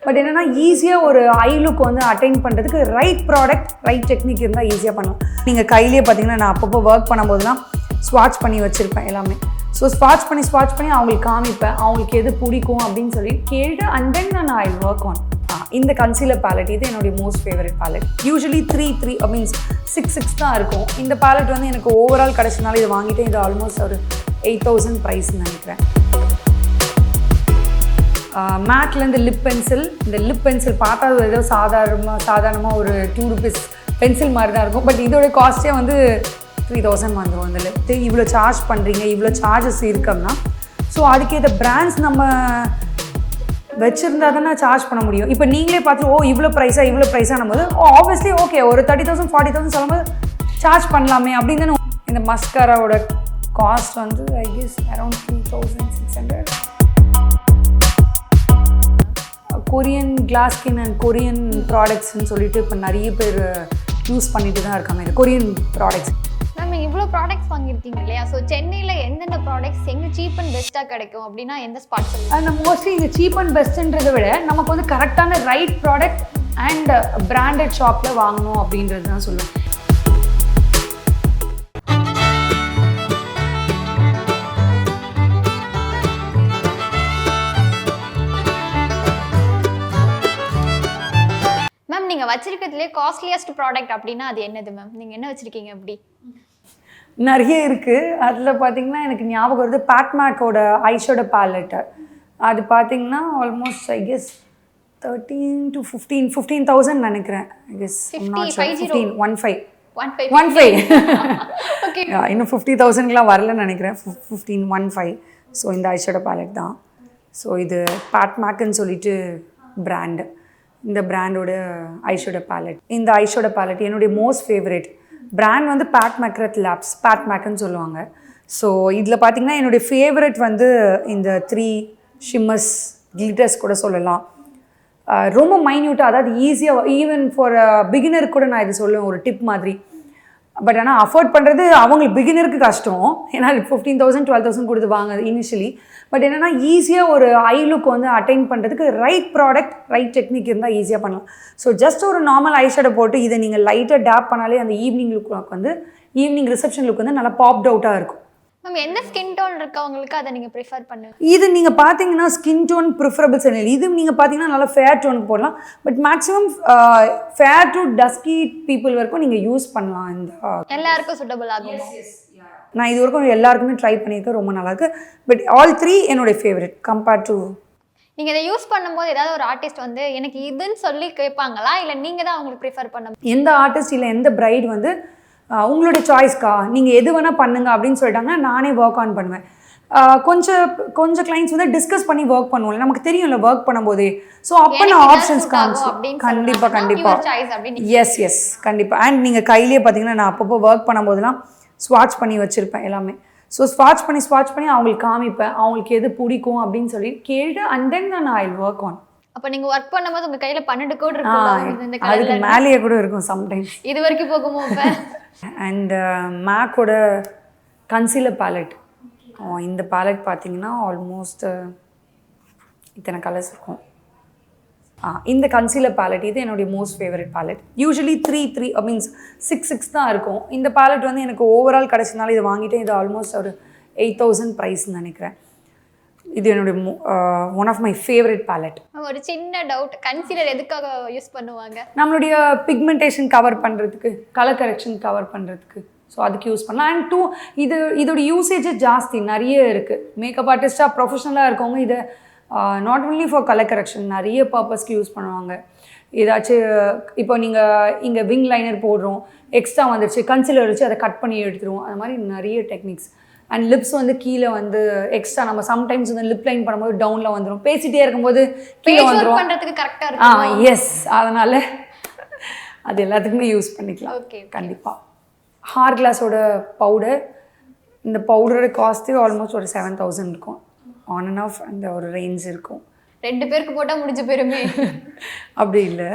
But என்னன்னா ஈஸியாக ஒரு ஐ லுக் வந்து அட்டைன் பண்ணுறதுக்கு ரைட் ப்ராடக்ட் ரைட் டெக்னிக் இருந்தால் ஈஸியாக பண்ணலாம். நீங்கள் கையிலேயே பார்த்தீங்கன்னா நான் அப்பப்போ ஒர்க் பண்ணும்போதுலாம் ஸ்வாட்ச் பண்ணி வச்சுருப்பேன் எல்லாமே. ஸோ ஸ்வாட்ச் பண்ணி அவங்களுக்கு காமிப்பேன், அவங்களுக்கு எது பிடிக்கும் அப்படின்னு சொல்லி கேட்டு அண்ட் தென் நான் ஐ ஒர்க் ஆன். இந்த கன்சீலர் பேலட் இது என்னுடைய most favourite palette. Usually 3 means 6 தான் இருக்கும். இந்த பேலட் வந்து எனக்கு ஓவரால் கிடச்சனால இது வாங்கிட்டு இது ஆல்மோஸ்ட் ஒரு 8,000 ப்ரைஸ்ன்னு நினைக்கிறேன். மேட்லேருந்து லிப் பென்சில். இந்த லிப் பென்சில் பார்த்தா ஏதோ சாதாரணமாக ஒரு 2 rupees பென்சில் மாதிரி தான் இருக்கும். பட் இதோட காஸ்ட்டே வந்து 3,000 வந்துடும். இந்த லிப் இவ்வளோ சார்ஜ் பண்ணுறீங்க, இவ்வளோ சார்ஜஸ் இருக்கோம்னா ஸோ அதுக்கேற்ற பிராண்ட்ஸ் நம்ம வச்சுருந்தா தானே சார்ஜ் பண்ண முடியும். இப்போ நீங்களே பார்த்து இவ்வளோ ப்ரைஸாக போது ஆப்வியஸ்லி ஓகே ஒரு 30,000 40,000 சொல்லும்போது சார்ஜ் பண்ணலாமே அப்படின்னு தானே. இந்த மஸ்காராவோட காஸ்ட் வந்து I guess around 3,600. Korean glass skin and Korean ப்ராடக்ட்ஸ்ன்னு சொல்லிட்டு இப்போ நிறைய பேர் யூஸ் பண்ணிட்டு தான் இருக்காங்க இந்த கொரியன் ப்ராடக்ட்ஸ். மேம் இவ்வளோ ப்ராடக்ட்ஸ் வாங்கியிருக்கீங்க இல்லையா? ஸோ சென்னையில் எந்தெந்த ப்ராடக்ட்ஸ் எங்கே சீப் அண்ட் பெஸ்ட்டாக கிடைக்கும் அப்படின்னா எந்த ஸ்பாட் சொல்லுங்கள்? நம்ம மோஸ்ட்லி இங்கே சீப் அண்ட் பெஸ்ட்டுன்றதை விட நமக்கு வந்து கரெக்டான ரைட் ப்ராடக்ட் அண்ட் பிராண்டட் ஷாப்பில் வாங்கணும் அப்படின்றது தான் சொல்லுவேன். மேம் நீங்கள் வச்சிருக்கிறதுலே காஸ்ட்லியஸ்ட் ப்ராடக்ட் அப்படின்னா அது என்னது மேம்? நீங்கள் என்ன வச்சுருக்கீங்க அப்படி? நிறைய இருக்குது. அதில் பார்த்தீங்கன்னா எனக்கு ஞாபகம் வருது பேட்மேக்கோட ஐஷேடோ பேலட்டு. அது பார்த்தீங்கன்னா ஆல்மோஸ்ட் ஐ கெஸ் 13 to 15,000 நினைக்கிறேன். ஐ கெஸ் 15 இன்னும் 50,000லாம் வரலன்னு நினைக்கிறேன். 15 ஸோ இந்த ஐஷேடோ பேலட் தான். ஸோ இது பேட்மேக்குன்னு சொல்லிட்டு பிராண்டு. இந்த பிராண்டோட ஐஷேடோ பேலட். இந்த ஐஷேடோ பேலட் என்னுடைய மோஸ்ட் ஃபேவரட் பிராண்ட் வந்து பேட்மேக்குன்னு சொல்லுவாங்க. ஸோ இதில் பார்த்தீங்கன்னா என்னுடைய ஃபேவரட் வந்து இந்த 3 ஷிம்மர்ஸ் கிளிட்டர்ஸ் கூட சொல்லலாம். ரொம்ப மைன்யூட்டாக, அதாவது ஈஸியாக ஈவன் ஃபார் பிகினருக்கு கூட நான் இது சொல்லுவேன் ஒரு டிப் மாதிரி. பட் ஆனால் அஃபோர்ட் பண்ணுறது அவங்களுக்கு பிகினருக்கு கஷ்டம். ஏன்னா 15,000 12,000 கொடுத்து வாங்க இனிஷியலி. பட் என்னென்னா ஈஸியாக ஒரு ஐ லுக் வந்து அட்டைன் பண்ணுறதுக்கு ரைட் ப்ராடக்ட் ரைட் டெக்னிக் இருந்தால் ஈஸியாக பண்ணலாம். ஸோ ஜஸ்ட் ஒரு நார்மல் ஐஷேடோ போட்டு இதை நீங்கள் லைட்டாக டேப் பண்ணாலே அந்த ஈவினிங் ரிசப்ஷன் லுக் வந்து நல்லா பாப்ட் அவுட்டாக இருக்கும். மேம் எந்த ஸ்கின் டோன் இருக்கவங்களுக்கு அதை நீங்கள் ப்ரிஃபர் பண்ணுங்க? இது நீங்கள் பார்த்தீங்கன்னா ஸ்கின் டோன் ப்ரிஃபரபிள்ஸ் இல்லை. இது நீங்கள் பார்த்தீங்கன்னா நல்லா ஃபேர் டோனுக்கு போடலாம். But maximum fair to dusky people வரைக்கும் நீங்கள் யூஸ் பண்ணலாம். இந்த எல்லாருக்கும் சூட்டபிள் ஆகும். நான் இது வரைக்கும் எல்லாருக்குமே ட்ரை பண்ணியிருக்கேன், ரொம்ப நல்லாயிருக்கு. பட் ஆல் 3 என்னுடைய ஃபேவரட் கம்பேர்ட் டு. நீங்கள் இதை யூஸ் பண்ணும்போது ஏதாவது ஒரு ஆர்டிஸ்ட் வந்து எனக்கு இதுன்னு சொல்லி கேட்பாங்களா, இல்லை நீங்கள் தான் அவங்களுக்கு ப்ரிஃபர் பண்ண? எந்த ஆர்டிஸ்ட் இல்லை எந்த பிரைட் வந்து உங்களுடைய சாய்ஸ்க்கா நீங்கள் எது வேணால் பண்ணுங்க அப்படின்னு சொல்லிட்டாங்கன்னா நானே ஒர்க் ஆன் பண்ணுவேன். கொஞ்சம் கிளைண்ட்ஸ் வந்து டிஸ்கஸ் பண்ணி ஒர்க் பண்ணுவோம், நமக்கு தெரியும்ல ஒர்க் பண்ணும்போது. ஸோ அப்போ நான் ஆப்ஷன்ஸ் காமிச்சேன். கண்டிப்பாக எஸ் கண்டிப்பாக. அண்ட் நீங்கள் கையிலேயே பார்த்தீங்கன்னா நான் அப்பப்போ ஒர்க் பண்ணும்போதுலாம் ஸ்வாட்ச் பண்ணி வச்சுருப்பேன் எல்லாமே. ஸோ ஸ்வாட்ச் பண்ணி அவங்களுக்கு காமிப்பேன், அவங்களுக்கு எது பிடிக்கும் அப்படின்னு சொல்லி கேட்டு அண்ட் தென் நான் ஐ ஒர்க் ஆன். அப்போ நீங்கள் ஒர்க் பண்ணும்போது உங்கள் கையில் 12 கோட் இருக்கும், அதுக்கு மேலேயே கூட இருக்கும் சம்டைம்ஸ். இது வரைக்கும் போகுமோ? அண்ட் மேக்கோட கன்சீலர் பேலட். இந்த பேலட் பார்த்தீங்கன்னா ஆல்மோஸ்ட் இத்தனை கலர்ஸ் இருக்கும். இந்த கன்சீலர் பேலட் இது என்னுடைய most favourite palette. Usually 3 means 6 தான் இருக்கும். இந்த பேலட் வந்து எனக்கு ஓவரால் கிடச்சதுனால இது வாங்கிட்டு இது ஆல்மோஸ்ட் ஒரு 8,000 ப்ரைஸ்ன்னு நினைக்கிறேன். இது என்னுடைய one of my favourite palette. ஒரு சின்ன டவுட், கன்சீலர் எதுக்காக யூஸ் பண்ணுவாங்க? நம்மளுடைய பிக்மெண்டேஷன் கவர் பண்ணுறதுக்கு, கலர் கரெக்ஷன் கவர் பண்ணுறதுக்கு. ஸோ அதுக்கு யூஸ் பண்ணலாம். அண்ட் இதோட யூசேஜ் ஜாஸ்தி நிறைய இருக்குது. மேக்கப் ஆர்டிஸ்டாக ப்ரொஃபஷனலாக இருக்கவங்க இதை not only for colour correction நிறைய பர்பஸ்க்கு யூஸ் பண்ணுவாங்க. ஏதாச்சும் இப்போ நீங்கள் இங்கே விங் லைனர் போடுறோம், எக்ஸ்ட்ரா வந்துடுச்சு, கன்சீலர் வச்சு அதை கட் பண்ணி எடுத்துருவோம். அது மாதிரி நிறைய டெக்னிக்ஸ். அண்ட் லிப்ஸ் வந்து கீழே வந்து எக்ஸ்ட்ரா நம்ம சம்டைம்ஸ் வந்து லிப் லைன் பண்ணும்போது டவுனில் வந்துடும், பேசிகிட்டே இருக்கும்போது கீழே வந்துடும். எஸ், அதனால் அது எல்லாத்துக்குமே யூஸ் பண்ணிக்கலாம். கண்டிப்பாக. ஹார் கிளாஸோட பவுடர். இந்த பவுடரோட காஸ்ட்டு ஆல்மோஸ்ட் ஒரு 7,000 இருக்கும். ஆன் அண்ட் ஆஃப் அந்த ஒரு ரேஞ்ச் இருக்கும். 2 பேருக்கு போட்டால் முடிஞ்ச பேருமே. அப்படி இல்லை,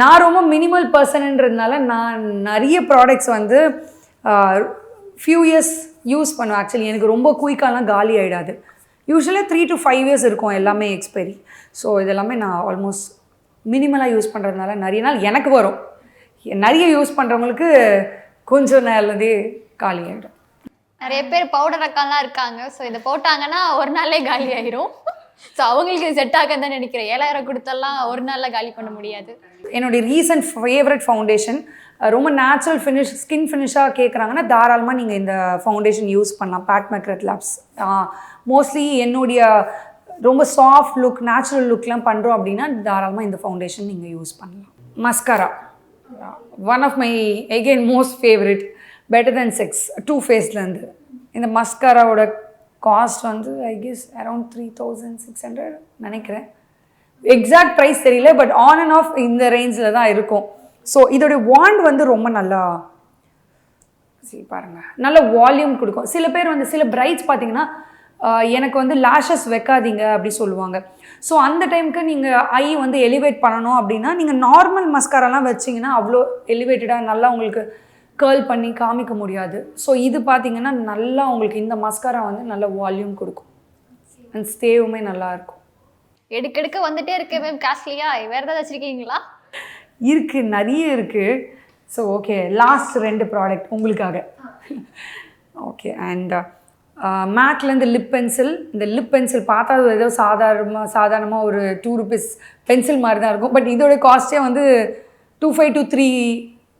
நான் ரொம்ப மினிமல் பர்சன்ன்றதுனால நான் நிறைய ப்ராடக்ட்ஸ் வந்து ஃபியூ இயர்ஸ் யூஸ் பண்ணுவேன். ஆக்சுவலி எனக்கு ரொம்ப குயிக்காலாம் காலி ஆகிடாது. யூஸ்வலாக 3 to 5 years இருக்கும் எல்லாமே எக்ஸ்பைரி. ஸோ இதெல்லாமே நான் ஆல்மோஸ்ட் மினிமலாக யூஸ் பண்ணுறதுனால நிறைய நாள் எனக்கு வரும். நிறைய யூஸ் பண்ணுறவங்களுக்கு கொஞ்சம் நேரத்துலேருந்தே காலி ஆகிடும். நிறைய பேர் பவுடர் அக்காலாம் இருக்காங்க. ஸோ இதை போட்டாங்கன்னா ஒரு நாளே காலி ஆயிரும். ஸோ அவங்களுக்கு செட் ஆகுன்னு தான் நினைக்கிறேன். 7000 கொடுத்தெல்லாம் ஒரு நாளில் காலி பண்ண முடியாது. என்னுடைய ரீசன்ட் ஃபேவரட் ஃபவுண்டேஷன், ரொம்ப நேச்சுரல் ஃபினிஷ் ஸ்கின் ஃபினிஷாக கேட்குறாங்கன்னா தாராளமாக நீங்கள் இந்த ஃபவுண்டேஷன் யூஸ் பண்ணலாம். பேட் மேக்கர் லேப்ஸ் மோஸ்ட்லி என்னுடைய ரொம்ப சாஃப்ட் லுக் நேச்சுரல் லுக்லாம் பண்ணுறோம் அப்படின்னா தாராளமாக இந்த ஃபவுண்டேஷன் நீங்கள் யூஸ் பண்ணலாம். Mascara, one of my again most favourite, better than sex, too ஃபேஸ்லேருந்து. இந்த மஸ்காராவோட காஸ்ட் வந்து ஐ கெஸ் அரௌண்ட் 3600 நினைக்கிறேன். எக்ஸாக்ட் ப்ரைஸ் தெரியல, பட் ஆன் அண்ட் ஆஃப் இந்த ரேஞ்சில் தான் இருக்கும். ஸோ இதோடைய வாண்ட் வந்து ரொம்ப நல்லா பாருங்கள், நல்ல வால்யூம் கொடுக்கும். சில பேர் வந்து சில பிரைட்ஸ் பார்த்தீங்கன்னா எனக்கு வந்து லேஷஸ் வைக்காதீங்க அப்படி சொல்லுவாங்க. ஸோ அந்த டைமுக்கு நீங்கள் ஐ வந்து எலிவேட் பண்ணணும் அப்படின்னா நீங்கள் நார்மல் மஸ்காராலாம் வச்சிங்கன்னா அவ்வளோ எலிவேட்டடாக நல்லா உங்களுக்கு கேர்ள் பண்ணி காமிக்க முடியாது. ஸோ இது பார்த்தீங்கன்னா நல்லா உங்களுக்கு இந்த மஸ்காரா வந்து நல்ல வால்யூம் கொடுக்கும் அண்ட் ஸ்டேவுமே நல்லாயிருக்கும். எடுக்க வந்துட்டே இருக்கு மேம். காஸ்ட்லியா வேறு ஏதாவது வச்சுருக்கீங்களா? இருக்குது, நிறைய இருக்குது. ஸோ ஓகே, லாஸ்ட் 2 ப்ராடக்ட் உங்களுக்காக. ஓகே, அண்ட் மேக்லேருந்து லிப் பென்சில். இந்த லிப் பென்சில் பார்த்தா ஏதோ சாதாரணமாக ஒரு 2 rupees பென்சில் மாதிரி தான் இருக்கும். பட் இதோட காஸ்ட்டே வந்து 2500 to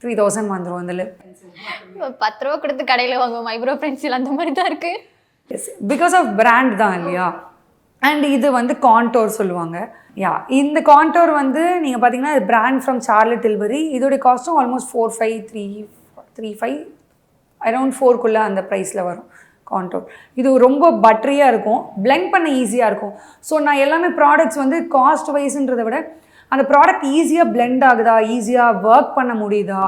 3000 வந்துடும். அந்த லிப் பென்சில் 10 ரூபா கொடுத்து கடையில் வாங்குவோம். ஐப்ரோ பென்சில் அந்த மாதிரி தான் இருக்குது. எஸ், பிகாஸ் ஆஃப் பிராண்ட் தான் இல்லையா. அண்ட் இது வந்து கான்டோர் சொல்லுவாங்க. இந்த கான்டோர் வந்து நீங்கள் பார்த்தீங்கன்னா இது பிராண்ட் ஃப்ரம் சார்லட் டில்பரி. இதோடைய காஸ்ட்டும் ஆல்மோஸ்ட் 4535 அரௌண்ட் 4க்குள்ளே அந்த ப்ரைஸில் வரும் கான்டோர். இது ரொம்ப பட்டரியாக இருக்கும், பிளெண்ட் பண்ண ஈஸியாக இருக்கும். ஸோ நான் எல்லாமே ப்ராடக்ட்ஸ் வந்து காஸ்ட் வைஸ்ன்றதை விட அந்த ப்ராடக்ட் ஈஸியாக பிளெண்ட் ஆகுதா, ஈஸியாக ஒர்க் பண்ண முடியுதா,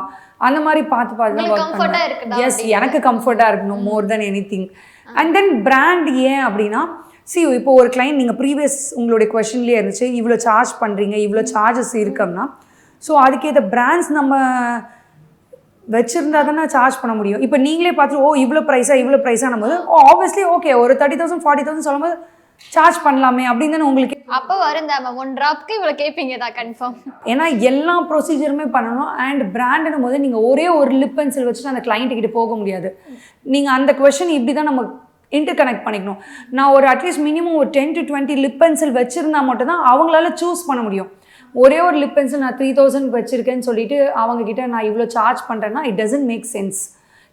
அந்த மாதிரி பார்த்து தான் ஒர்க் பண்ணுவேன். எஸ், எனக்கு கம்ஃபர்ட்டாக இருக்கணும் more than anything. And then brand ஏன் அப்படின்னா, இப்போ ஒரு கிளைண்ட் நீங்கள் ப்ரீவியஸ் உங்களுடைய கொஷின்லேயே இருந்துச்சு, இவ்வளோ சார்ஜ் பண்ணுறீங்க, இவ்வளோ சார்ஜஸ் இருக்கோம்னா, ஸோ அதுக்கேற்ற பிராண்ட்ஸ் நம்ம வச்சுருந்தா தானே சார்ஜ் பண்ண முடியும். இப்போ நீங்களே பார்த்துட்டு இவ்வளோ ப்ரைஸாக நம்ம ஆப்வியஸ்லி ஓகே ஒரு 30,000 40,000 சொல்லும்போது சார்ஜ் பண்ணலாமே அப்படின்னு தானே உங்களுக்கு அப்போ வரும். 1 ட்ராப்க்கு இவ்வளோ கேட்பீங்க தான் கன்ஃபார்ம். ஏன்னா எல்லா ப்ரொசீஜருமே பண்ணணும். அண்ட் பிராண்டுன்னும் போது நீங்கள் ஒரே ஒரு லிப் பென்சில் வச்சுட்டு அந்த கிளைண்ட்டுக்கிட்ட போக முடியாது. நீங்கள் அந்த கொஷின் இப்படி தான் நம்ம இன்டர் கனெக்ட் பண்ணிக்கணும். நான் ஒரு அட்லீஸ்ட் மினிமம் ஒரு 10 to 20 லிப் பென்சில் வச்சுருந்தா மட்டும்தான் அவங்களால சூஸ் பண்ண முடியும். ஒரே ஒரு லிப் பென்சில் நான் 3000 வச்சுருக்கேன்னு சொல்லிட்டு அவங்கக்கிட்ட நான் இவ்வளோ சார்ஜ் பண்ணுறேன்னா it doesn't make sense.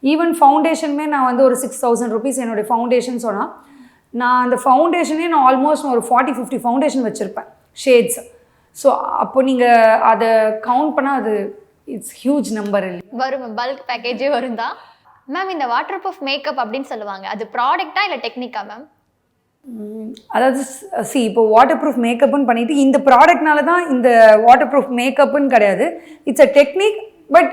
Even ஃபவுண்டேஷனுமே நான் வந்து ஒரு 6000 rupees என்னுடைய ஃபவுண்டேஷன் சொன்னால், நான் அந்த ஃபவுண்டேஷனே நான் ஆல்மோஸ்ட் ஒரு 40-50 ஃபவுண்டேஷன் வச்சுருப்பேன் ஷேட்ஸ். ஸோ அப்போ நீங்கள் அதை கவுண்ட் பண்ணால் அது இட்ஸ் ஹியூஜ் நம்பர் இல்லை. வரும், பல்க் பேக்கேஜே வரும் தான் மேம். இந்த வாட்டர் ப்ரூஃப் மேக்கப் அப்படின்னு சொல்லுவாங்க, அது ப்ராடக்டா இல்லை டெக்னிக்கா மேம்? அதாவது இப்போ வாட்டர் ப்ரூஃப் மேக்கப்னு பண்ணிட்டு இந்த ப்ராடக்ட்னால தான் இந்த வாட்டர் ப்ரூஃப் மேக்கப்னு கிடையாது. இட்ஸ் அ டெக்னிக், பட்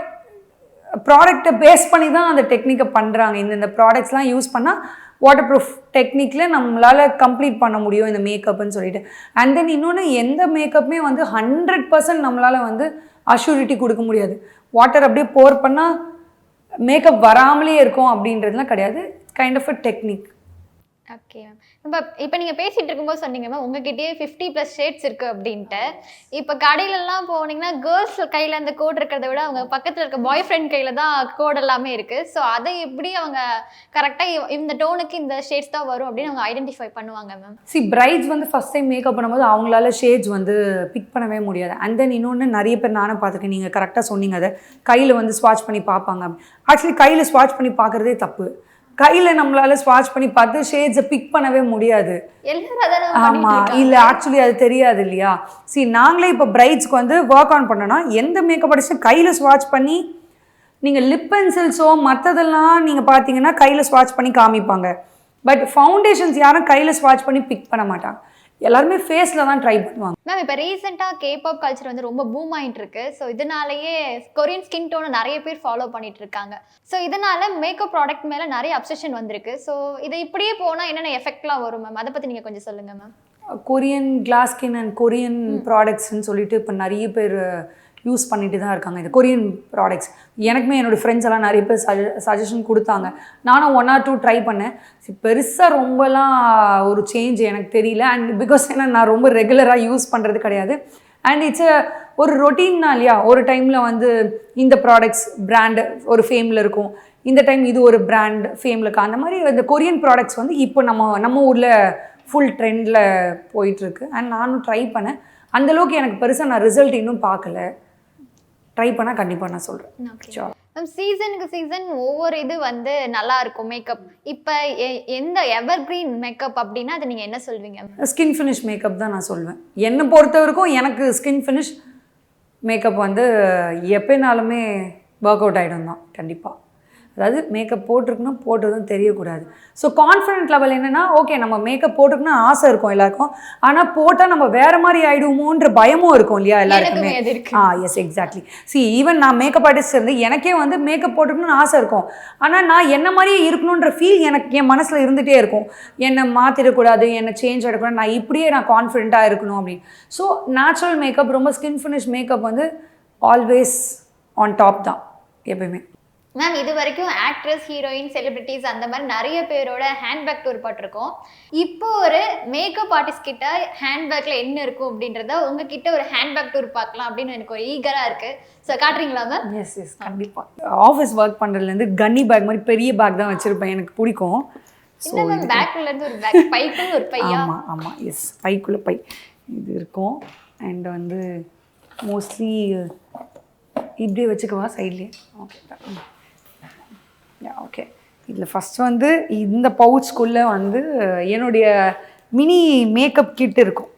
ப்ராடக்டை பேஸ் பண்ணி தான் அந்த டெக்னிக்கை பண்ணுறாங்க. இந்த ப்ராடக்ட்ஸ்லாம் யூஸ் பண்ணால் வாட்டர் ப்ரூஃப் டெக்னிக்கில் நம்மளால் கம்ப்ளீட் பண்ண முடியும் இந்த மேக்கப்னு சொல்லிட்டு. அண்ட் தென் இன்னொன்று, எந்த மேக்கப்புமே வந்து 100% நம்மளால் வந்து அஷ்யூரிட்டி கொடுக்க முடியாது. வாட்டர் அப்படியே போர் பண்ணால் மேக்கப் வராமலே இருக்கும் அப்படின்றதுலாம் கிடையாது. Kind of a technique. Okay ma'am. இப்போ நீங்கள் பேசிகிட்டு இருக்கும்போது சொன்னீங்க மேம் உங்ககிட்டயே 50+ ஷேட்ஸ் இருக்குது அப்படின்ட்டு. இப்போ கடையிலலாம் போனீங்கன்னா கேர்ள்ஸ் கையில் அந்த கோட் இருக்கிறத விட அவங்க பக்கத்தில் இருக்க பாய் ஃப்ரெண்ட் கையில் தான் கோட் எல்லாமே இருக்குது. ஸோ அதை எப்படி அவங்க கரெக்டாக இந்த டோனுக்கு இந்த ஷேட்ஸ் தான் வரும் அப்படின்னு அவங்க ஐடென்டிஃபை பண்ணுவாங்க மேம்? பிரைட்ஸ் வந்து ஃபஸ்ட் டைம் மேக்கப் பண்ணும்போது அவங்களால ஷேட்ஸ் வந்து பிக் பண்ணவே முடியாது. அண்ட் தென் இன்னொன்று, நிறைய பேர் நானும் பார்த்துருக்கேன், நீங்கள் கரெக்டாக சொன்னீங்க, அதை கையில் வந்து ஸ்வாட்ச் பண்ணி பார்ப்பாங்க. ஆக்சுவலி கையில் ஸ்வாட்ச் பண்ணி பார்க்குறதே தப்பு. கையில் நம்மளால ஸ்வாட்ச் பண்ணி பார்த்து ஷேட்ஸை பிக் பண்ணவே முடியாது. ஆமாம், இல்லை ஆக்சுவலி அது தெரியாது இல்லையா. நாங்களே இப்போ பிரைட்ஸ்க்கு வந்து ஒர்க் ஆன் பண்ணோன்னா எந்த மேக்கப் ஆர்டிஸ்ட்டும் கையில் ஸ்வாட்ச் பண்ணி, நீங்கள் லிப் பென்சில்ஸோ மற்றதெல்லாம் நீங்கள் பார்த்தீங்கன்னா கையில் ஸ்வாட்ச் பண்ணி காமிப்பாங்க. பட் ஃபவுண்டேஷன்ஸ் யாரும் கையில் ஸ்வாட்ச் பண்ணி பிக் பண்ண மாட்டாங்க. எல்லாருமே ஃபேஸில் தான் ட்ரை பண்ணுவாங்க. மேம் இப்போ ரீசெண்டாக கேபாப் கல்ச்சர் வந்து ரொம்ப பூம் ஆகிட்டு இருக்கு. ஸோ இதனாலேயே கொரியன் ஸ்கின் டோனை நிறைய பேர் ஃபாலோ பண்ணிட்டு இருக்காங்க. ஸோ இதனால மேக்கப் ப்ராடக்ட் மேலே நிறைய அப்சஷன் வந்திருக்கு. ஸோ இதை இப்படியே போனால் என்னென்ன எஃபெக்ட்லாம் வரும் மேம்? அதை பற்றி நீங்கள் கொஞ்சம் சொல்லுங்கள் ma'am. Korean glass skin and Korean ப்ராடக்ட்ஸ்ன்னு சொல்லிட்டு இப்போ நிறைய பேர் யூஸ் பண்ணிட்டு தான் இருக்காங்க இந்த கொரியன் ப்ராடக்ட்ஸ். எனக்குமே என்னோடய ஃப்ரெண்ட்ஸ் எல்லாம் நிறைய பேர் சஜஷன் கொடுத்தாங்க. நானும் 1 or 2 ட்ரை பண்ணேன். பெருசாக ரொம்பலாம் ஒரு சேஞ்ச் எனக்கு தெரியல. அண்ட் பிகாஸ் ஏன்னா நான் ரொம்ப ரெகுலராக யூஸ் பண்ணுறது கிடையாது. அண்ட் இட்ஸ் ஒரு ரொட்டீன்னா இல்லையா, ஒரு டைமில் வந்து இந்த ப்ராடக்ட்ஸ் பிராண்டு ஒரு ஃபேமில் இருக்கும், இந்த டைம் இது ஒரு பிராண்ட் ஃபேமில் இருக்கும். அந்த மாதிரி இந்த கொரியன் ப்ராடக்ட்ஸ் வந்து இப்போ நம்ம ஊரில் ஃபுல் ட்ரெண்டில் போயிட்டுருக்கு. அண்ட் நானும் ட்ரை பண்ணேன். அந்தளவுக்கு எனக்கு பெருசாக நான் ரிசல்ட் இன்னும் பார்க்கல. ட்ரை பண்ணால் கண்டிப்பாக நான் சொல்கிறேன். சீசனுக்கு சீசன் ஒவ்வொரு இது வந்து நல்லா இருக்கும் மேக்கப். இப்போ எந்த எவர் கிரீன் மேக்கப் அப்படின்னா அது நீங்கள் என்ன சொல்வீங்க? ஸ்கின் ஃபினிஷ் மேக்கப் தான் நான் சொல்வேன். என்னை பொறுத்த வரைக்கும் எனக்கு ஸ்கின் ஃபினிஷ் மேக்கப் வந்து எப்போனாலுமே ஒர்க் அவுட் ஆகிடும் தான் கண்டிப்பாக. அதாவது மேக்கப் போட்டிருக்குன்னா போட்டதும் தெரியக்கூடாது. ஸோ கான்ஃபிடென்ட் லெவல் என்னென்னா, ஓகே நம்ம மேக்கப் போட்டிருக்குன்னா ஆசை இருக்கும் எல்லாருக்கும், ஆனால் போட்டால் நம்ம வேறு மாதிரி ஆகிடுவோன்ற பயமும் இருக்கும் இல்லையா எல்லாருக்குமே. Yes exactly. ஈவன் நான் மேக்கப் ஆர்டிஸ்ட் இருந்து எனக்கே வந்து மேக்கப் போட்டிருக்கணும்னு ஆசை இருக்கும், ஆனால் நான் என்ன மாதிரியே இருக்கணுன்ற ஃபீல் எனக்கு என் மனசில் இருந்துகிட்டே இருக்கும். என்னை மாற்றிடக்கூடாது, என்னை சேஞ்ச் ஆகிடக்கூடாது, நான் இப்படியே நான் கான்ஃபிடென்ட்டாக இருக்கணும் அப்படின்னு. ஸோ நேச்சுரல் மேக்கப், ரொம்ப ஸ்கின் ஃபினிஷ் மேக்கப் வந்து ஆல்வேஸ் ஆன் டாப் தான் எப்பயுமே. மேம் இது வரைக்கும் ஆக்ட்ரஸ், ஹீரோயின், செலிபிரிட்டிஸ் அந்த மாதிரி நிறைய பேரோட ஹேண்ட்பேக் டூர் போட்டிருக்கோம். இப்போ ஒரு மேக்கப் ஆர்டிஸ்ட் கிட்ட ஹேண்ட்பேக்ல என்ன இருக்கும் அப்படின்றத உங்ககிட்ட ஒரு ஹேண்ட்பேக் டூர் பார்க்கலாம் அப்படின்னு எனக்கு ஒரு ஈகரா இருக்கு. ஸோ காட்டுறீங்களா மேம்? எஸ் கண்டிப்பாக. ஆஃபீஸ் ஒர்க் பண்ணுறதுலேருந்து கன்னி பேக் மாதிரி பெரிய பேக் தான் வச்சுருப்பேன், எனக்கு பிடிக்கும். ஸோ பேக்குள்ளேருந்து ஒரு பேக், பைக்குள்ள ஒரு பையா? ஆமாம் எஸ், பைக்குள்ளே பை இது இருக்கும். அண்ட் வந்து மோஸ்ட்லி இப்படியே வச்சுக்கவா சைட்லேயே? ஓகே இதில் ஃபஸ்ட்டு வந்து இந்த பவுச்சுக்குள்ளே வந்து என்னுடைய மினி மேக்கப் கிட் இருக்கும்.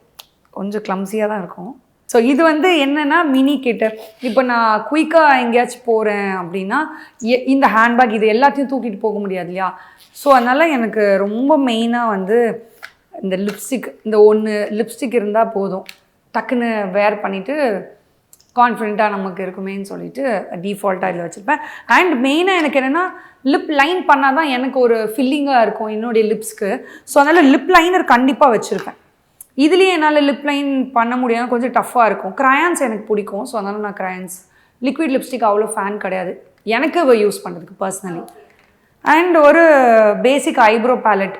கொஞ்சம் கிளம்ஸியாக தான் இருக்கும். ஸோ இது வந்து என்னென்னா மினி கிட்டு. இப்போ நான் குயிக்காக எங்கேயாச்சும் போகிறேன் அப்படின்னா இந்த ஹேண்ட்பேக் இது எல்லாத்தையும் தூக்கிட்டு போக முடியாது இல்லையா. ஸோ அதனால் எனக்கு ரொம்ப மெயினாக வந்து இந்த லிப்ஸ்டிக், இந்த ஒன்று லிப்ஸ்டிக் இருந்தால் போதும், டக்குன்னு வேர் பண்ணிவிட்டு கான்ஃபிடென்ட்டாக நமக்கு இருக்குமேன்னு சொல்லிட்டு டிஃபால்ட்டாக இதில் வச்சுருப்பேன். அண்ட் மெயினாக எனக்கு என்னென்னா லிப் லைன் பண்ணால் தான் எனக்கு ஒரு ஃபில்லிங்காக இருக்கும் என்னுடைய லிப்ஸ்க்கு. ஸோ அதனால் லிப் லைனர் கண்டிப்பாக வச்சுருப்பேன். இதுலேயே என்னால் லிப் லைன் பண்ண முடியாது, கொஞ்சம் டஃப்பாக இருக்கும். க்ரையான்ஸ் எனக்கு பிடிக்கும், ஸோ அதனால் நான் க்ரையான்ஸ், லிக்விட் லிப்ஸ்டிக் அவ்வளோ ஃபேன் கிடையாது எனக்கு யூஸ் பண்ணுறதுக்கு பர்சனலி. அண்ட் ஒரு பேசிக் ஐப்ரோ பேலட்,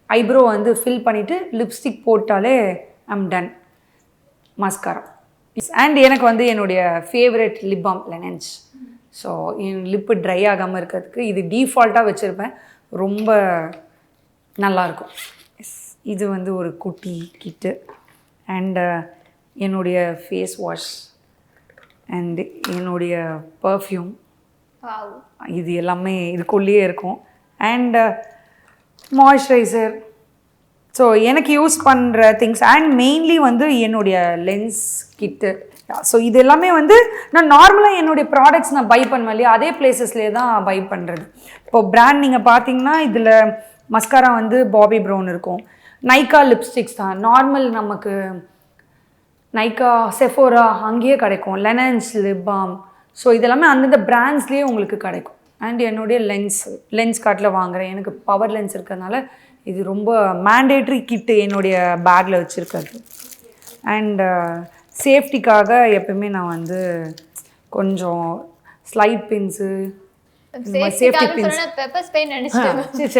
ஐப்ரோ வந்து ஃபில் பண்ணிவிட்டு லிப்ஸ்டிக் போட்டாலே ஐம் டன். மஸ்காரா அண்ட் எனக்கு வந்து என்னுடைய ஃபேவரட் லிப் பாம் லெனன்ஸ். ஸோ என் லிப்பு ட்ரை ஆகாமல் இருக்கிறதுக்கு இது டிஃபால்ட்டாக வச்சுருப்பேன், ரொம்ப நல்லாயிருக்கும். இது வந்து ஒரு குட்டி கிட்டு. அண்டு என்னுடைய ஃபேஸ் வாஷ் அண்ட் என்னுடைய பர்ஃப்யூம், இது எல்லாமே இதுக்குள்ளேயே இருக்கும். And moisturiser. ஸோ எனக்கு யூஸ் பண்ணுற திங்ஸ் அண்ட் மெயின்லி வந்து என்னுடைய லென்ஸ் கிட்டு. ஸோ இது எல்லாமே வந்து நான் நார்மலாக என்னுடைய ப்ராடக்ட்ஸ் நான் பை பண்ணுவேன் இல்லையா, அதே பிளேசஸ்லேயே தான் பை பண்ணுறது. இப்போது பிராண்ட் நீங்கள் பார்த்தீங்கன்னா இதில் மஸ்காரா வந்து பாபி ப்ரௌன் இருக்கும். நைக்கா லிப்ஸ்டிக்ஸ் தான் நார்மல், நமக்கு நைக்கா, செஃபோரா அங்கேயே கிடைக்கும். லெனன்ஸ் லிப் பாம். ஸோ இதெல்லாமே அந்தந்த பிராண்ட்ஸ்லேயே உங்களுக்கு கிடைக்கும். அண்ட் என்னுடைய லென்ஸ் கார்ட்டில் வாங்குகிறேன், எனக்கு பவர் லென்ஸ் இருக்கிறதுனால இது ரொம்ப மேண்டேட்ரி கிட்டு என்னுடைய பேக்கில் வச்சுருக்கிறது. அண்டு சேஃப்டிக்காக எப்பவுமே நான் வந்து கொஞ்சம் ஸ்லைட் பின்ஸு, சேஃப்டி பின்ஸ்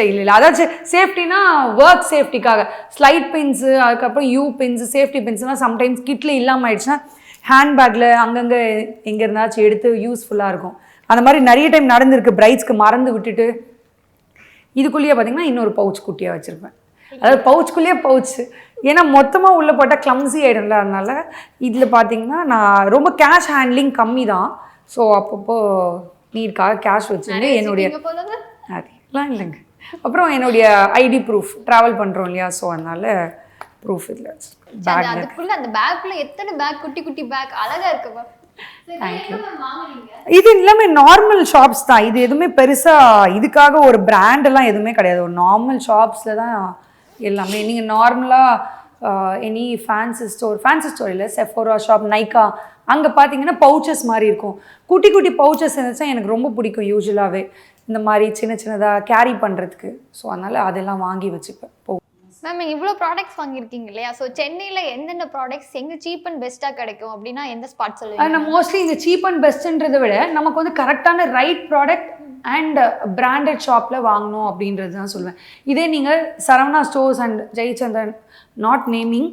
இல்லை அதாச்சும் சேஃப்டினா ஒர்க் சேஃப்டிக்காக ஸ்லைட் பின்ஸு, அதுக்கப்புறம் யூ பின்ஸு, சேஃப்டி பின்ஸ்லாம் சம்டைம்ஸ் கிட்டில் இல்லாமல் ஆயிடுச்சுன்னா ஹேண்ட்பேக்கில் அங்கங்கே எங்கே இருந்தாச்சும் எடுத்து யூஸ்ஃபுல்லாக இருக்கும். அந்த மாதிரி நிறைய டைம் நடந்திருக்கு, பிரைட்ஸ்க்கு மறந்து விட்டுட்டு இதுக்குள்ளேயே பார்த்தீங்கன்னா இன்னொரு பவுச் குட்டியாக வச்சுருப்பேன். அதாவது பவுச்சுக்குள்ளேயே பவுச்சு, ஏன்னா மொத்தமாக உள்ளே போட்டால் கிளம்ஸி ஆகிடும்ல, அதனால் இதில் பார்த்தீங்கன்னா நான் ரொம்ப கேஷ் ஹேண்ட்லிங் கம்மி தான். ஸோ அப்பப்போ நீருக்காக கேஷ் வச்சுருந்து என்னுடைய அதெல்லாம் இல்லைங்க. அப்புறம் என்னுடைய ஐடி ப்ரூஃப், ட்ராவல் பண்ணுறோம் இல்லையா, ஸோ அதனால் ப்ரூஃப் இதில் பேக். அந்த பேக்கில் எத்தனை பேக், குட்டி குட்டி பேக் அழகாக இருக்குப்பா. தேங்க்யூ. இது எல்லாமே நார்மல் ஷாப்ஸ் தான், இது எதுவுமே பெருசாக இதுக்காக ஒரு பிராண்டெல்லாம் எதுவுமே கிடையாது. ஒரு நார்மல் ஷாப்ஸில் தான் எல்லாமே. நீங்கள் நார்மலாக எனி ஃபேன்சி ஸ்டோர் இல்லை, செஃபோரா ஷாப், நைக்கா, அங்கே பார்த்தீங்கன்னா பவுச்சஸ் மாதிரி இருக்கும். குட்டி குட்டி பவுச்சஸ் இருந்துச்சா எனக்கு ரொம்ப பிடிக்கும் யூஸ்வலாகவே, இந்த மாதிரி சின்ன சின்னதாக கேரி பண்ணுறதுக்கு. ஸோ அதனால் அதெல்லாம் வாங்கி வச்சுப்பேன். மேம் இவ்வளோ ப்ராடக்ட்ஸ் வாங்கியிருக்கீங்க இல்லையா, ஸோ சென்னையில் எந்தெந்த ப்ராடக்ட்ஸ் எங்கே சீப் அண்ட் பெஸ்ட்டாக கிடைக்கும் அப்படின்னா எந்த ஸ்பாட் சொல்லுவீங்க? நான் மோஸ்ட்லி இந்த சீப் அண்ட் பெஸ்ட்டுன்றதை விட நமக்கு வந்து கரெக்டான ரைட் ப்ராடக்ட் அண்ட் பிராண்டட் ஷாப்பில் வாங்கணும் அப்படின்றது தான் சொல்லுவேன். இதே நீங்கள் Saravana stores and Jayachandran, not naming,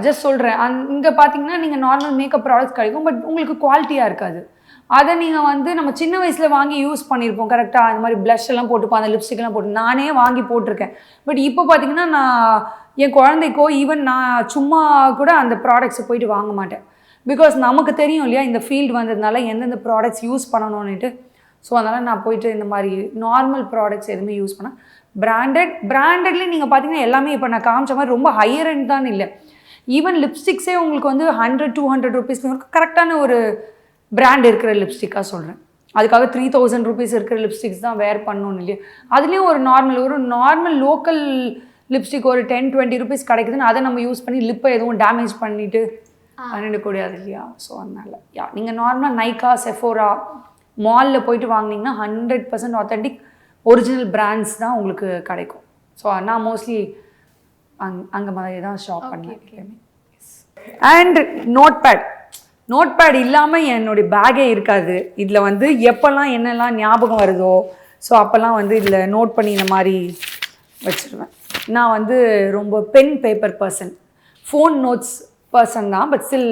just சொல்கிறேன் இங்கே பார்த்தீங்கன்னா நீங்கள் நார்மல் மேக்கப் ப்ராடக்ட்ஸ் கிடைக்கும், பட் உங்களுக்கு குவாலிட்டியாக இருக்காது. அதை நீங்கள் வந்து நம்ம சின்ன வயசில் வாங்கி யூஸ் பண்ணியிருப்போம் கரெக்டாக, அந்த மாதிரி ப்ளஷ் எல்லாம் போட்டுப்போம், அந்த லிப்ஸ்டிக்லாம் போட்டு நானே வாங்கி போட்டிருக்கேன். பட் இப்போ பார்த்தீங்கன்னா நான் என் குழந்தைக்கோ ஈவன் நான் சும்மா கூட அந்த ப்ராடக்ட்ஸை போயிட்டு வாங்க மாட்டேன். பிகாஸ் நமக்கு தெரியும் இல்லையா இந்த ஃபீல்டு வந்ததுனால எந்தெந்த ப்ராடக்ட்ஸ் யூஸ் பண்ணணும்னுட்டு. ஸோ அதனால் நான் போயிட்டு இந்த மாதிரி நார்மல் ப்ராடக்ட்ஸ் எதுவுமே யூஸ் பண்ணேன். பிராண்டட்லேயும் நீங்கள் பார்த்தீங்கன்னா எல்லாமே இப்போ நான் காமிச்ச மாதிரி ரொம்ப ஹையர் எண்ட் தான் இல்லை. ஈவன் லிப்ஸ்டிக்ஸே உங்களுக்கு வந்து 100-200 ருபீஸ் கரெக்டான ஒரு பிராண்ட் இருக்கிற லிப்ஸ்டிக்காக சொல்கிறேன். அதுக்காக 3000 ருபீஸ் இருக்கிற லிப்ஸ்டிக்ஸ் தான் வேர் பண்ணணும் இல்லையா. அதுலேயும் ஒரு நார்மல் லோக்கல் லிப்ஸ்டிக் ஒரு 10-20 ருபீஸ் கிடைக்குதுன்னு அதை நம்ம யூஸ் பண்ணி லிப்பை எதுவும் டேமேஜ் பண்ணிவிட்டு பண்ணிடக்கூடாது இல்லையா. ஸோ அதனால் நீங்கள் நார்மலாக நைக்கா, செஃபோரா, மாலில் போயிட்டு வாங்கினீங்கன்னா 100% ஆத்தென்டிக் ஒரிஜினல் பிராண்ட்ஸ் தான் உங்களுக்கு கிடைக்கும். ஸோ நான் மோஸ்ட்லி அங்கே மாதிரி தான் ஷாப் பண்ணியிருக்கேன். அண்ட் நோட்பேட் இல்லாமல் என்னுடைய பேக்கே இருக்காது. இதில் வந்து எப்போல்லாம் என்னெல்லாம் ஞாபகம் வருதோ ஸோ அப்போல்லாம் வந்து இதில் நோட் பண்ணி இந்த மாதிரி வச்சுருவேன். நான் வந்து ரொம்ப paper person, phone notes person தான், but still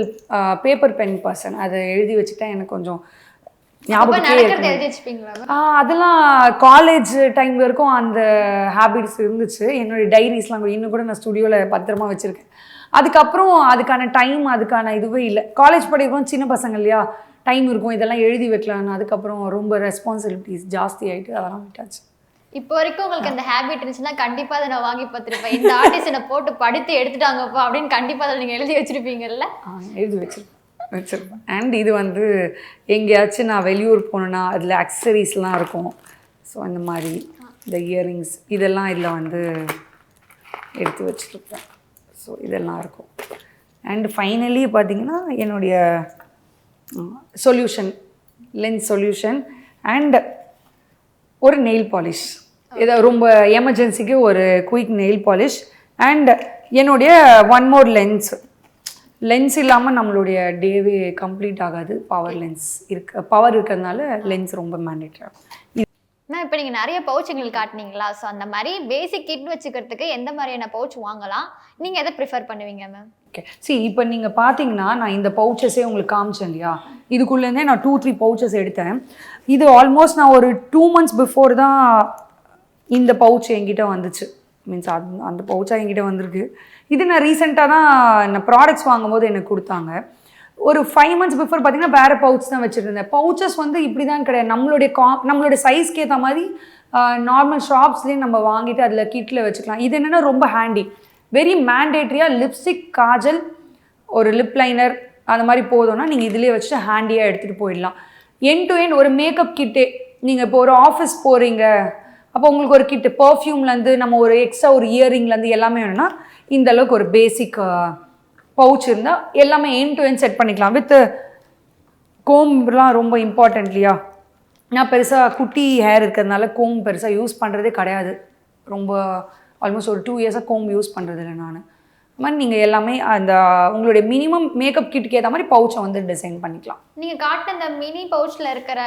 paper pen person. அதை எழுதி வச்சுட்டா எனக்கு கொஞ்சம் அதெல்லாம் காலேஜ் டைம் வரைக்கும் அந்த ஹேபிட்ஸ் இருந்துச்சு. என்னுடைய டைரிஸ்லாம் இன்னும் கூட நான் ஸ்டுடியோவில் பத்திரமா வச்சுருக்கேன். அதுக்கப்புறம் அதுக்கான டைம் அதுக்கான இதுவே இல்லை. காலேஜ் படிக்கிறோம், சின்ன பசங்க இல்லையா, டைம் இருக்கும் இதெல்லாம் எழுதி வைக்கலான்னு. அதுக்கப்புறம் ரொம்ப ரெஸ்பான்சிபிலிட்டிஸ் ஜாஸ்தி ஆகிட்டு அதெல்லாம் விட்டாச்சு. இப்போ வரைக்கும் உங்களுக்கு அந்த ஹேபிட் இருந்துச்சுன்னா கண்டிப்பாக அதை நான் வாங்கி பார்த்துருப்பேன். இந்த ஆர்டிஸ்ட் என்னை போட்டு படித்து எடுத்துட்டாங்கப்பா அப்படின்னு கண்டிப்பாக அதை நீங்கள் எழுதி வச்சுருப்பீங்கல்ல? எழுதி வச்சுருப்பேன். அண்ட் இது வந்து எங்கேயாச்சும் நான் வெளியூர் போனேன்னா அதில் அக்சசரிஸ்லாம் இருக்கும். ஸோ அந்த மாதிரி இந்த இயரிங்ஸ் இதெல்லாம் இதில் வந்து எடுத்து வச்சுருப்பேன். ஸோ இதெல்லாம் இருக்கும். அண்ட் ஃபைனலி பார்த்திங்கன்னா என்னுடைய லென்ஸ் சொல்யூஷன் அண்ட் ஒரு நெயில் பாலிஷ். இதை ரொம்ப எமர்ஜென்சிக்கு ஒரு குயிக் நெயில் பாலிஷ் அண்ட் என்னுடைய ஒன் மோர் லென்ஸ் இல்லாமல் நம்மளுடைய டேவே கம்ப்ளீட் ஆகாது. பவர் இருக்கிறதுனால லென்ஸ் ரொம்ப மேண்டேட்டரி ஆகும். மேம் இப்போ நீங்கள் நிறைய பவுச் எங்களுக்கு காட்டினீங்களா? ஸோ அந்த மாதிரி பேசிக் கிட் வச்சுக்கிறதுக்கு எந்த மாதிரியான பவுச் வாங்கலாம், நீங்கள் எதை ப்ரிஃபர் பண்ணுவீங்க மேம்? ஓகே, இப்போ நீங்கள் பார்த்தீங்கன்னா நான் இந்த பவுச்சஸே உங்களுக்கு காமிச்சேன் இல்லையா, இதுக்குள்ளேருந்தே நான் 2-3 பவுச்சஸ் எடுத்தேன். இது ஆல்மோஸ்ட் நான் ஒரு 2 months பிஃபோர் தான் இந்த பவுச் என்கிட்ட வந்துச்சு. மீன்ஸ் அந்த பவுச்சாக என்கிட்ட வந்திருக்கு. இது நான் ரீசெண்டாக தான் நான் ப்ராடக்ட்ஸ் வாங்கும்போது எனக்கு கொடுத்தாங்க. ஒரு 5 months பிஃபோர் பார்த்தீங்கன்னா வேறு பவுச் தான் வச்சுருந்தேன். பவுச்சஸ் வந்து இப்படி தான் கிடையாது. நம்மளுடைய சைஸ்க்கு ஏற்ற மாதிரி நார்மல் ஷாப்ஸ்லேயே நம்ம வாங்கிட்டு அதில் கிட்டில் வச்சுக்கலாம். இது என்னென்னா ரொம்ப ஹேண்டி, வெரி மேண்டேட்ரியாக லிப்ஸ்டிக், காஜல், ஒரு லிப் லைனர் அந்த மாதிரி போதும்னா நீங்கள் இதிலே வச்சுட்டு ஹேண்டியாக எடுத்துகிட்டு போயிடலாம். எண்ட் டு எண்ட் ஒரு மேக்கப் கிட்டே. நீங்கள் இப்போ ஒரு ஆஃபீஸ் போகிறீங்க, அப்போ உங்களுக்கு ஒரு கிட்டு பர்ஃப்யூம்லேருந்து நம்ம ஒரு எக்ஸ்ட்ரா ஒரு இயரிங்லேருந்து எல்லாமே வேணும்னா இந்த அளவுக்கு ஒரு பேசிக் பவுச் இருந்தால் எல்லாமே எண்ட் டு எண்ட் செட் பண்ணிக்கலாம். வித் கோம்லாம் ரொம்ப இம்பார்ட்டன்ட் இல்லையா. நான் பெருசாக குட்டி ஹேர் இருக்கிறதுனால கோம் பெருசாக யூஸ் பண்ணுறதே கிடையாது. ரொம்ப ஆல்மோஸ்ட் ஒரு 2 years கோம் யூஸ் பண்ணுறது இல்லை நான். அது மாதிரி நீங்கள் எல்லாமே அந்த உங்களுடைய மினிமம் மேக்கப் கிட்டுக்கு ஏற்ற மாதிரி பவுச்சை வந்து டிசைன் பண்ணிக்கலாம். நீங்கள் காட்டின அந்த மினி பவுச்சில் இருக்கிற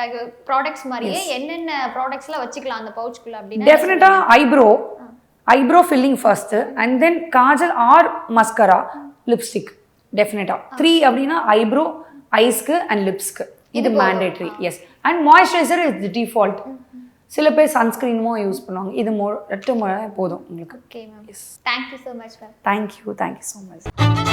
ப்ராடக்ட்ஸ் மாதிரியே என்னென்ன ப்ராடக்ட்ஸ்லாம் வச்சுக்கலாம் அந்த பவுச்சுக்குள்ள அப்படின்னு? டெஃபினட்டாக eyebrow filling first and then kajal or mascara, lipstick. டெஃபினட்டாக 3 அப்படின்னா ஐப்ரோ, ஐஸ்க்கு அண்ட் லிப்ஸ்க்கு. இது mandatory. Yes. And moisturiser is default. சில பேர் சன்ஸ்க்ரீனும் யூஸ் பண்ணுவாங்க. இது போதும் உங்களுக்கு. Okay ma'am. Thank you so much ma'am. Thank you so much.